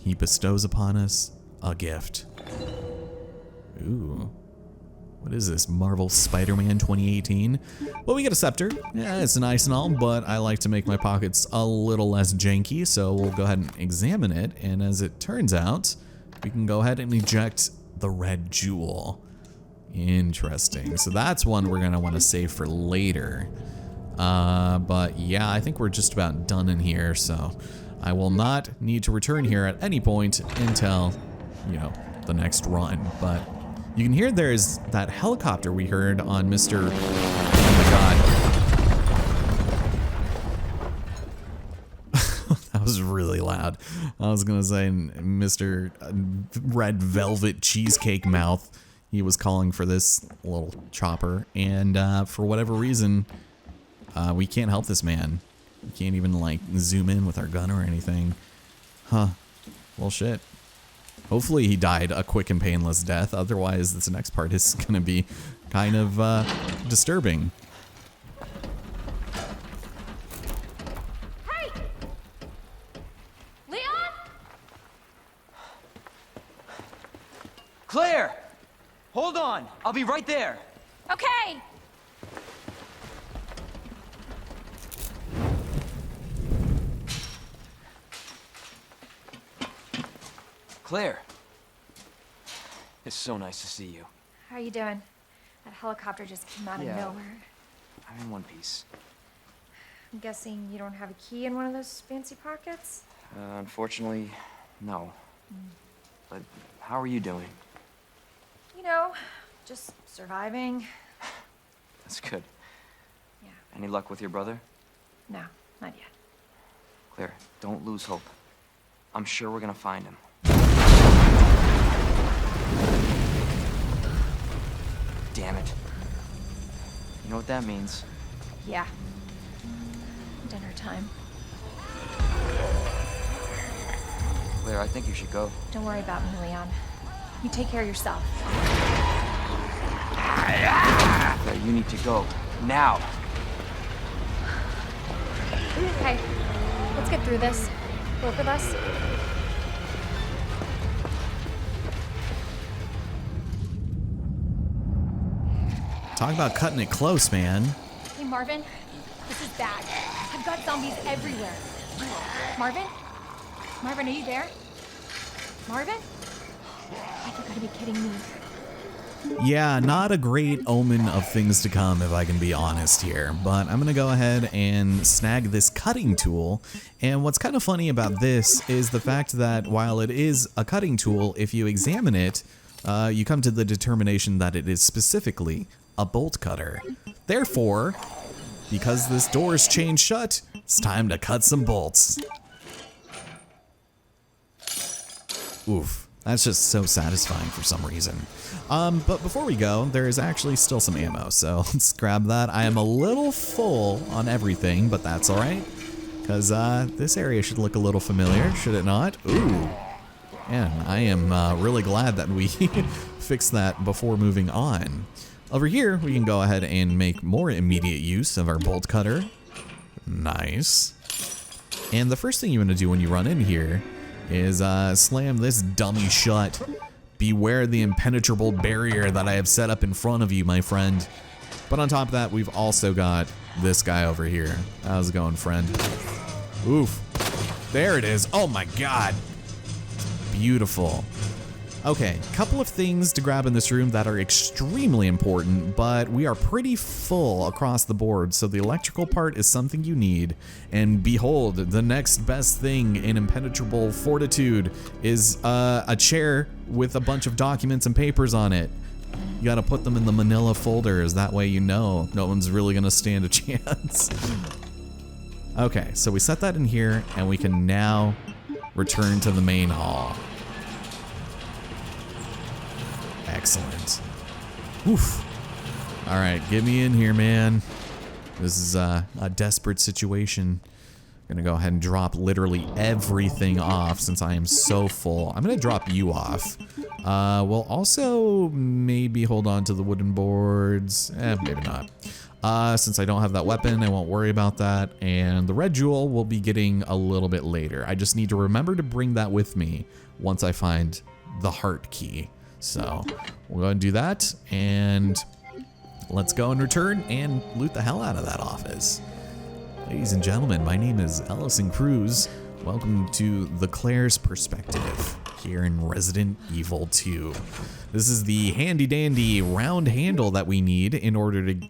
he bestows upon us a gift. Ooh. What is this, Marvel Spider-Man 2018? Well, we get a scepter. Yeah, it's nice and all, but I like to make my pockets a little less janky, so we'll go ahead and examine it, and as it turns out, we can go ahead and eject the red jewel. Interesting. So that's one we're gonna want to save for later. But yeah, I think we're just about done in here, so I will not need to return here at any point until, you know, the next run. But you can hear there's that helicopter we heard on Mr. Oh my god. That was really loud. I was gonna say Mr. Red Velvet Cheesecake Mouth. He was calling for this little chopper, and for whatever reason, we can't help this man. We can't even like zoom in with our gun or anything. Huh. Well, shit. Hopefully he died a quick and painless death. Otherwise, this next part is gonna be kind of disturbing. Hey! Leon? Claire! Hold on, I'll be right there. Okay. Claire. It's so nice to see you. How are you doing? That helicopter just came out of nowhere. I'm in one piece. I'm guessing you don't have a key in one of those fancy pockets? Unfortunately, no. But how are you doing? You know, just surviving. That's good. Yeah. Any luck with your brother? No, not yet. Claire, don't lose hope. I'm sure we're gonna find him. Damn it. You know what that means? Yeah. Dinner time. Claire, I think you should go. Don't worry about me, Leon. You take care of yourself. Claire, you need to go. Now! Okay, let's get through this. Both of us. Talk about cutting it close, man. Hey, Marvin. This is bad. I've got zombies everywhere. Marvin? Marvin, are you there? Marvin? You gotta be kidding me. Yeah, not a great omen of things to come, if I can be honest here. But I'm gonna go ahead and snag this cutting tool. And what's kind of funny about this is the fact that while it is a cutting tool, if you examine it, you come to the determination that it is specifically a bolt cutter. Therefore, because this door is chained shut, it's time to cut some bolts. Oof, that's just so satisfying for some reason. But before we go, there is actually still some ammo, so let's grab that. I am a little full on everything, but that's all right, because this area should look a little familiar, should it not? Ooh, man, I am really glad that we fixed that before moving on. Over here, we can go ahead and make more immediate use of our bolt cutter. Nice. And the first thing you want to do when you run in here is slam this dummy shut. Beware the impenetrable barrier that I have set up in front of you, my friend. But on top of that, we've also got this guy over here. How's it going, friend? Oof. There it is. Oh my god. Beautiful. Okay, couple of things to grab in this room that are extremely important, but we are pretty full across the board, so the electrical part is something you need. And behold, the next best thing in impenetrable fortitude is a chair with a bunch of documents and papers on it. You gotta put them in the manila folders, that way you know no one's really gonna stand a chance. Okay, so we set that in here, and we can now return to the main hall. Excellent. Oof. All right, get me in here, man. This is a desperate situation. I'm gonna go ahead and drop literally everything off since I am so full. I'm gonna drop you off. We'll also maybe hold on to the wooden boards. Maybe not. Since I don't have that weapon, I won't worry about that. And the red jewel we'll be getting a little bit later. I just need to remember to bring that with me once I find the heart key. So we'll go and do that, and let's go and return and loot the hell out of that office. Ladies and gentlemen, my name is Ellison Cruz. Welcome to the Claire's Perspective here in Resident Evil 2. This is the handy dandy round handle that we need in order to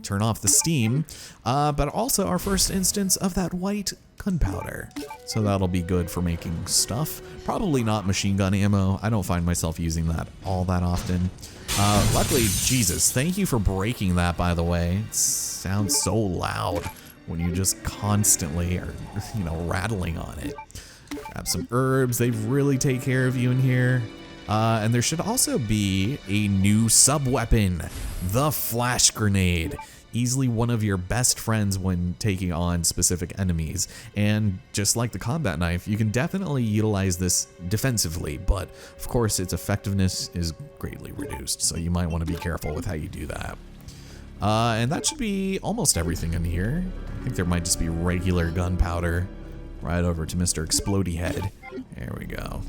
turn off the steam, but also our first instance of that white gunpowder. So that'll be good for making stuff. Probably not machine gun ammo. I don't find myself using that all that often. Luckily, Jesus, thank you for breaking that, by the way. It sounds so loud when you just constantly are, rattling on it. Grab some herbs. They really take care of you in here. And there should also be a new sub-weapon, the flash grenade. Easily one of your best friends when taking on specific enemies. And just like the combat knife, you can definitely utilize this defensively, but of course its effectiveness is greatly reduced, so you might want to be careful with how you do that. And that should be almost everything in here. I think there might just be regular gunpowder. Right over to Mr. Explodey Head. There we go.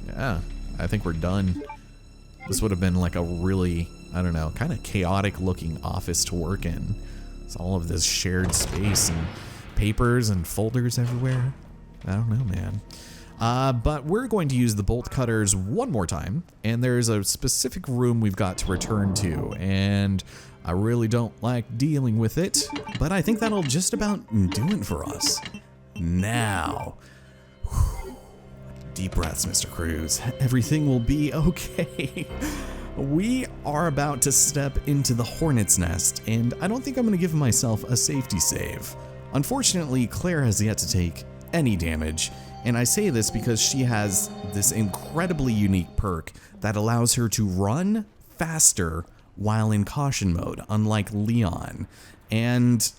Yeah, I think we're done. This would have been like a really, I don't know, kind of chaotic looking office to work in. It's all of this shared space and papers and folders everywhere. I don't know, man. But we're going to use the bolt cutters one more time, and there's a specific room we've got to return to, and I really don't like dealing with it, but I think that'll just about do it for us. Now, deep breaths, Mr. Cruz. Everything will be okay. We are about to step into the Hornet's Nest, and I don't think I'm going to give myself a safety save. Unfortunately, Claire has yet to take any damage, and I say this because she has this incredibly unique perk that allows her to run faster while in caution mode, unlike Leon. And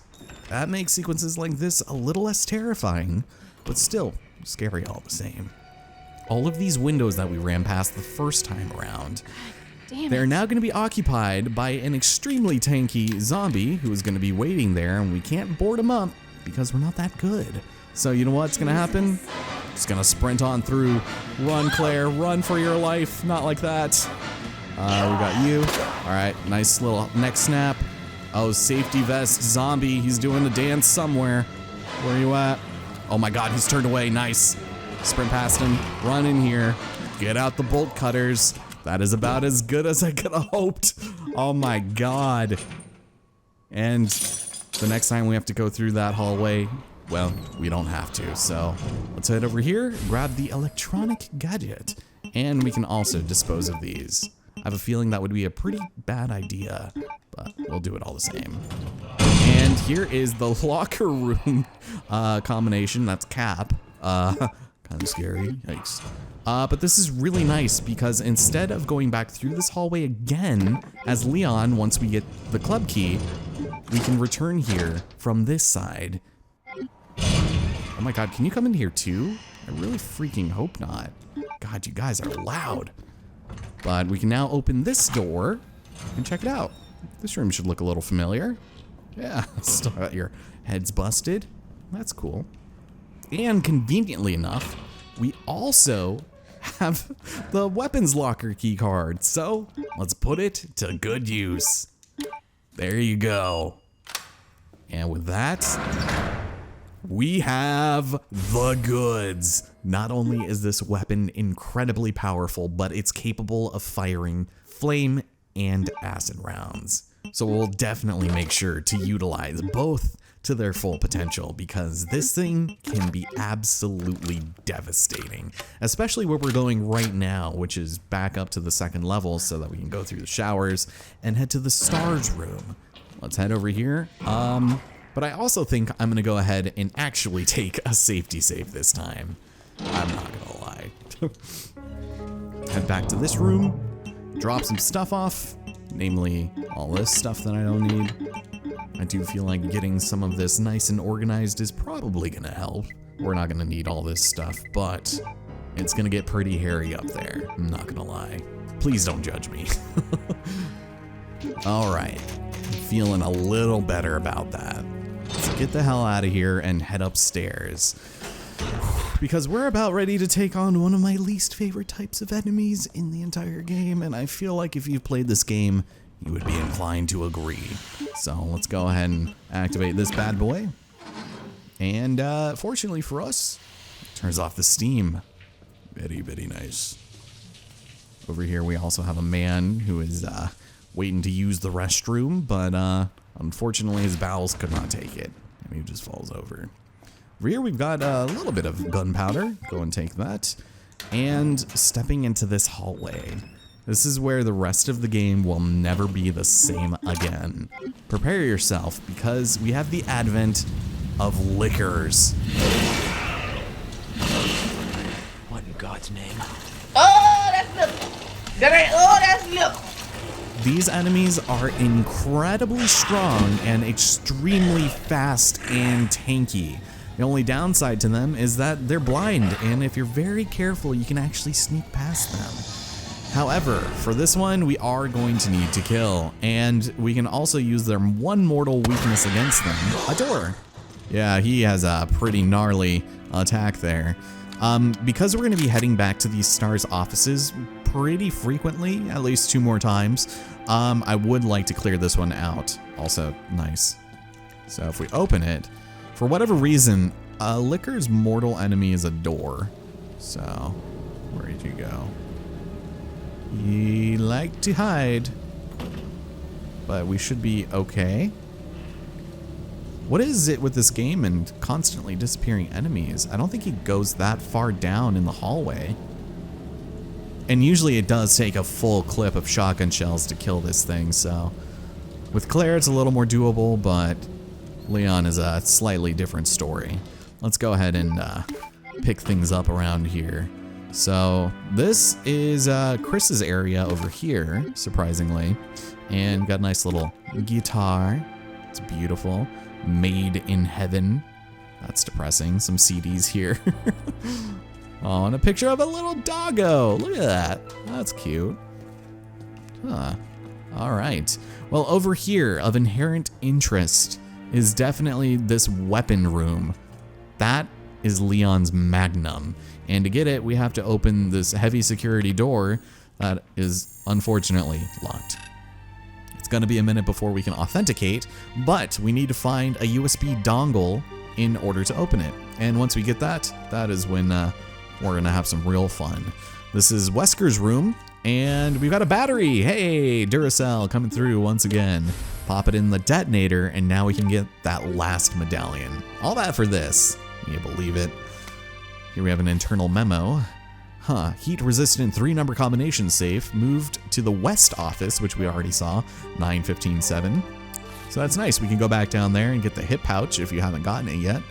that makes sequences like this a little less terrifying, but still scary all the same. All of these windows that we ran past the first time around, they're now going to be occupied by an extremely tanky zombie who is going to be waiting there, and we can't board him up because we're not that good. So you know what's going to happen? Just going to sprint on through. Run, Claire, run for your life. Not like that. We got you. All right, nice little neck snap. Oh, safety vest zombie. He's doing the dance somewhere. Where are you at? Oh my God, he's turned away. Nice. Sprint past him. Run in here. Get out the bolt cutters. That is about as good as I could have hoped. Oh my God. And the next time we have to go through that hallway, well, we don't have to. So let's head over here, grab the electronic gadget, and we can also dispose of these. I have a feeling that would be a pretty bad idea, but we'll do it all the same. And here is the locker room combination. That's Cap. Kind of scary. Yikes. But this is really nice because instead of going back through this hallway again as Leon, once we get the club key, we can return here from this side. Oh my God, can you come in here too? I really freaking hope not. God, you guys are loud. But we can now open this door and check it out. This room should look a little familiar. Yeah, still got your heads busted. That's cool. And conveniently enough, we also have the weapons locker key card. So let's put it to good use. There you go. And with that, we have the goods. Not only is this weapon incredibly powerful, but it's capable of firing flame and acid rounds. So we'll definitely make sure to utilize both to their full potential because this thing can be absolutely devastating, especially where we're going right now, which is back up to the second level so that we can go through the showers and head to the stars room. Let's head over here. But I also think I'm gonna go ahead and actually take a safety save this time. I'm not gonna lie. Head back to this room, drop some stuff off, namely all this stuff that I don't need. I do feel like getting some of this nice and organized is probably gonna help. We're not gonna need all this stuff, but it's gonna get pretty hairy up there. I'm not gonna lie. Please don't judge me. All right. Feeling a little better about that. Let's get the hell out of here and head upstairs. Because we're about ready to take on one of my least favorite types of enemies in the entire game, and I feel like if you've played this game, you would be inclined to agree. So let's go ahead and activate this bad boy. And fortunately for us, it turns off the steam. Very, very nice. Over here we also have a man who is waiting to use the restroom, but unfortunately his bowels could not take it, and he just falls over. Over here we've got a little bit of gunpowder. Go and take that. And stepping into this hallway. This is where the rest of the game will never be the same again. Prepare yourself, because we have the advent of liquors. What in God's name? Oh, that's little. That's little. These enemies are incredibly strong and extremely fast and tanky. The only downside to them is that they're blind, and if you're very careful, you can actually sneak past them. However, for this one, we are going to need to kill, and we can also use their one mortal weakness against them, a door. Yeah, he has a pretty gnarly attack there. Because we're going to be heading back to these stars' offices pretty frequently, at least 2 more times, I would like to clear this one out. Also, nice. So if we open it, for whatever reason, Liquor's mortal enemy is a door. So, where did you go? He liked to hide, but we should be okay. What is it with this game and constantly disappearing enemies? I don't think he goes that far down in the hallway. And usually it does take a full clip of shotgun shells to kill this thing, so with Claire it's a little more doable, but Leon is a slightly different story. Let's go ahead and pick things up around here. So this is Chris's area over here, surprisingly, and got a nice little guitar. It's beautiful. Made in heaven. That's depressing. Some CDs here. Oh, and a picture of a little doggo. Look at that. That's cute. Huh. All right. Well, over here of inherent interest is definitely this weapon room. That is Leon's magnum. And to get it, we have to open this heavy security door that is unfortunately locked. It's going to be a minute before we can authenticate, but we need to find a USB dongle in order to open it. And once we get that, that is when we're going to have some real fun. This is Wesker's room, and we've got a battery. Hey, Duracell coming through once again. Pop it in the detonator, and now we can get that last medallion. All that for this. Can you believe it? Here we have an internal memo. Heat-resistant 3-number combination safe moved to the west office, which we already saw, 9157. So that's nice. We can go back down there and get the hip pouch if you haven't gotten it yet.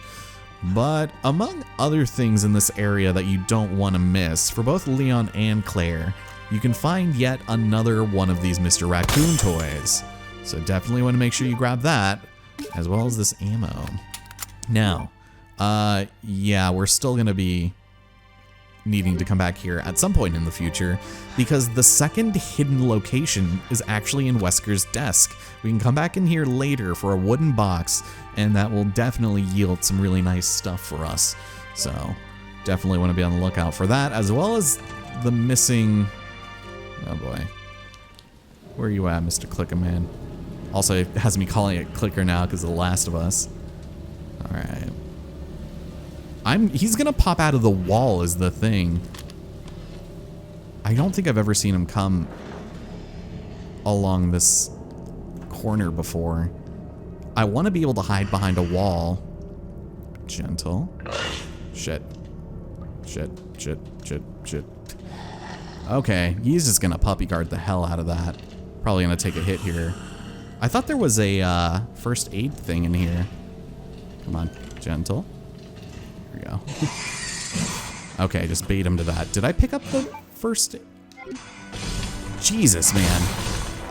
But among other things in this area that you don't want to miss, for both Leon and Claire, you can find yet another one of these Mr. Raccoon toys. So definitely want to make sure you grab that, as well as this ammo. Now, yeah, we're still going to be needing to come back here at some point in the future, because the second hidden location is actually in Wesker's desk. We can come back in here later for a wooden box, and that will definitely yield some really nice stuff for us. So definitely want to be on the lookout for that, as well as the missing... Oh boy. Where are you at, Mr. Clicker Man? Also, it has me calling it Clicker now because of The Last of Us. Alright. He's gonna pop out of the wall is the thing. I don't think I've ever seen him come along this corner before. I want to be able to hide behind a wall. Gentle. Shit. Shit. Okay, he's just gonna puppy guard the hell out of that. Probably gonna take a hit here. I thought there was a first aid thing in here. Come on, gentle. Here we go. Okay, just bait him to that. Did I pick up the first? Jesus, man.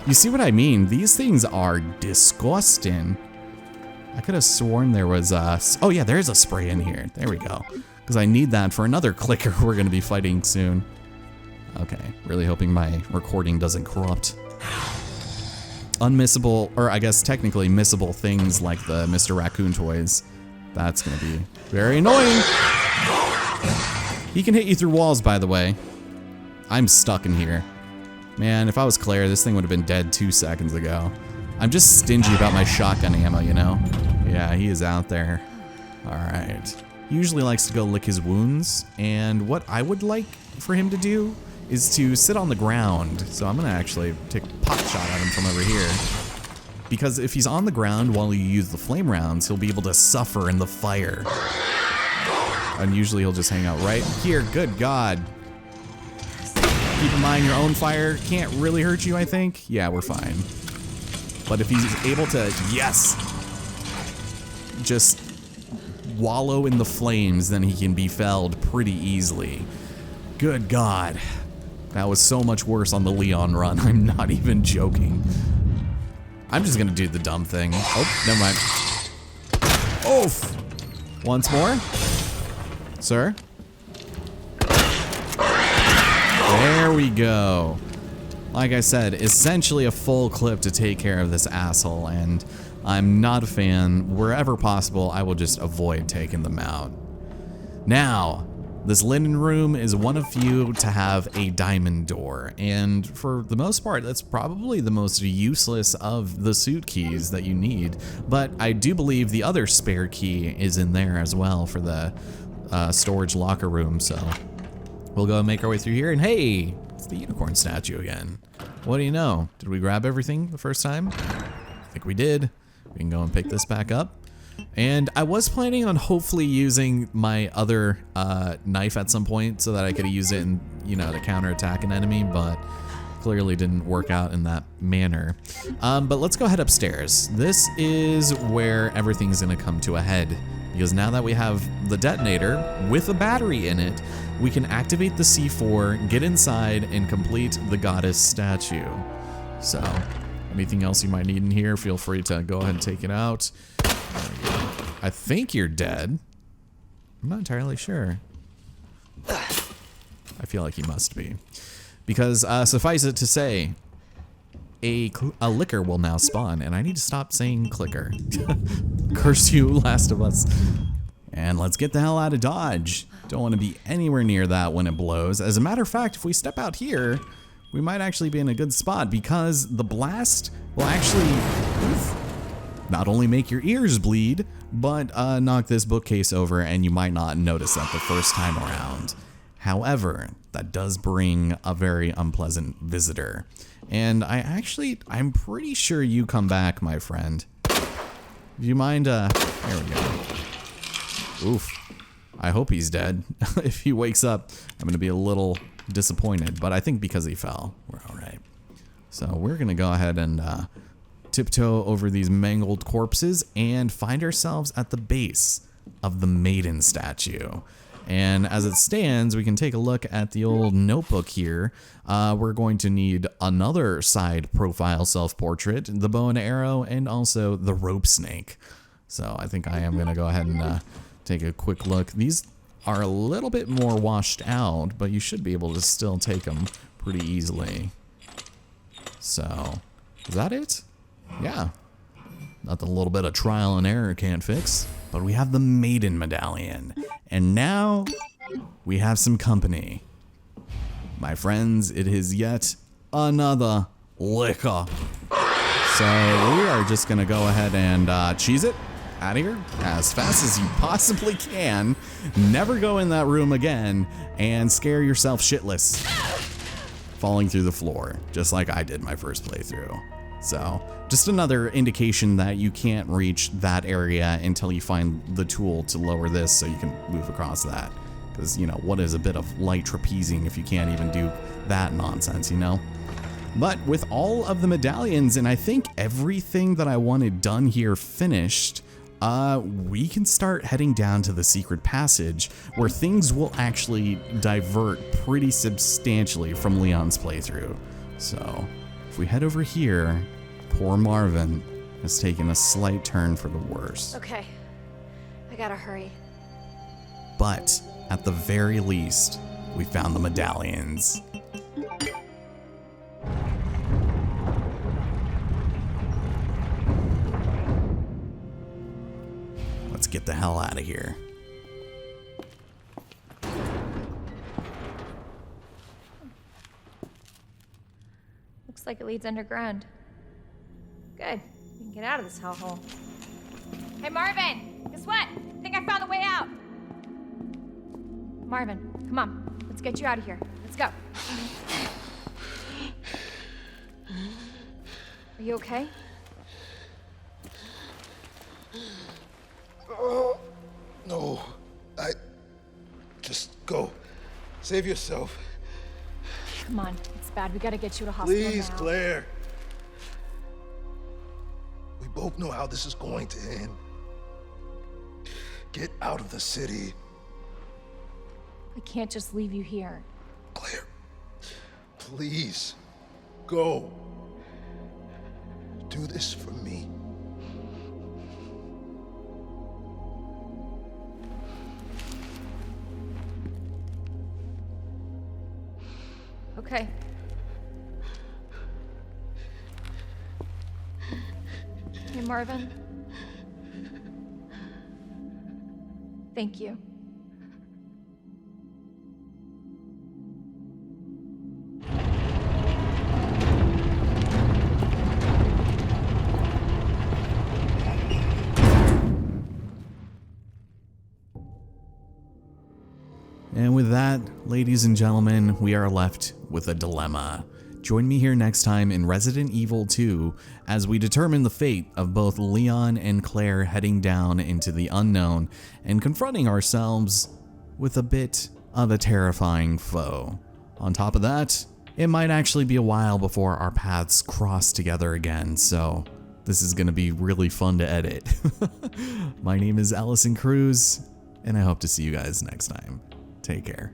You see what I mean? These things are disgusting. I could have sworn there was a... Oh yeah, there's a spray in here. There we go. Because I need that for another clicker we're going to be fighting soon. Okay, really hoping my recording doesn't corrupt. unmissable, or I guess technically missable things like the Mr. Raccoon toys. That's gonna be very annoying. He can hit you through walls, by the way. I'm stuck in here. Man, if I was Claire, this thing would have been dead 2 seconds ago. I'm just stingy about my shotgun ammo, you know? Yeah, he is out there. All right. He usually likes to go lick his wounds, and what I would like for him to do is to sit on the ground. So I'm gonna actually take a pot shot at him from over here. Because if he's on the ground while you use the flame rounds, he'll be able to suffer in the fire. And usually he'll just hang out right here. Good God. Keep in mind your own fire can't really hurt you, I think. Yeah, we're fine. But if he's able to, yes, just wallow in the flames, then he can be felled pretty easily. Good God. That was so much worse on the Leon run. I'm not even joking. I'm just gonna do the dumb thing. Oh, never mind. Oof. Once more. Sir. There we go. Like I said, essentially a full clip to take care of this asshole, and I'm not a fan. Wherever possible, I will just avoid taking them out. Now, this linen room is one of few to have a diamond door, and for the most part, that's probably the most useless of the suit keys that you need, but I do believe the other spare key is in there as well for the storage locker room, so we'll go and make our way through here, and hey, it's the unicorn statue again. What do you know? Did we grab everything the first time? I think we did. We can go and pick this back up. And I was planning on hopefully using my other knife at some point so that I could use it in, you know, to counterattack an enemy, but clearly didn't work out in that manner. But let's go head upstairs. This is where everything's gonna come to a head, because now that we have the detonator with a battery in it, we can activate the C4, get inside, and complete the goddess statue. So, anything else you might need in here, feel free to go ahead and take it out. I think you're dead. I'm not entirely sure. I feel like he must be. Because, suffice it to say, a licker will now spawn, and I need to stop saying clicker. Curse you, Last of Us. And let's get the hell out of Dodge. Don't want to be anywhere near that when it blows. As a matter of fact, if we step out here, we might actually be in a good spot, because the blast will actually not only make your ears bleed, but knock this bookcase over, and you might not notice that the first time around. However, that does bring a very unpleasant visitor. And I'm pretty sure you come back, my friend. Do you mind, there we go. Oof. I hope he's dead. If he wakes up, I'm gonna be a little disappointed, but I think because he fell, we're all right. So we're gonna go ahead and tiptoe over these mangled corpses and find ourselves at the base of the maiden statue. And as it stands, we can take a look at the old notebook here. We're going to need another side profile self-portrait, the bow and arrow, and also the rope snake. So I think I am gonna go ahead and take a quick look. These are a little bit more washed out, but you should be able to still take them pretty easily. So, is that it? Yeah. Nothing a little bit of trial and error can't fix. But we have the maiden medallion. And now, we have some company. My friends, it is yet another liquor. So, we are just gonna go ahead and cheese it out of here as fast as you possibly can. Never go in that room again and scare yourself shitless, falling through the floor, just like I did my first playthrough. So, just another indication that you can't reach that area until you find the tool to lower this so you can move across that. Because, you know, what is a bit of light trapezing if you can't even do that nonsense, you know? But with all of the medallions and I think everything that I wanted done here finished, we can start heading down to the secret passage where things will actually divert pretty substantially from Leon's playthrough. So, if we head over here, poor Marvin has taken a slight turn for the worse. Okay, I gotta hurry. But, at the very least, we found the medallions. the hell out of here. Looks like it leads underground. Good. We can get out of this hellhole. Hey, Marvin! Guess what? I think I found the way out. Marvin, come on. Let's get you out of here. Let's go. Are you okay? No. Just go. Save yourself. Come on. It's bad. We gotta get you to hospital Please, now. Claire. We both know how this is going to end. Get out of the city. I can't just leave you here. Claire, please, go. Do this for me. Okay. Hey, Marvin. Thank you. And with that, ladies and gentlemen, we are left with a dilemma. Join me here next time in Resident Evil 2 as we determine the fate of both Leon and Claire heading down into the unknown and confronting ourselves with a bit of a terrifying foe. On top of that, it might actually be a while before our paths cross together again, so this is going to be really fun to edit. My name is Allison Cruz, and I hope to see you guys next time. Take care.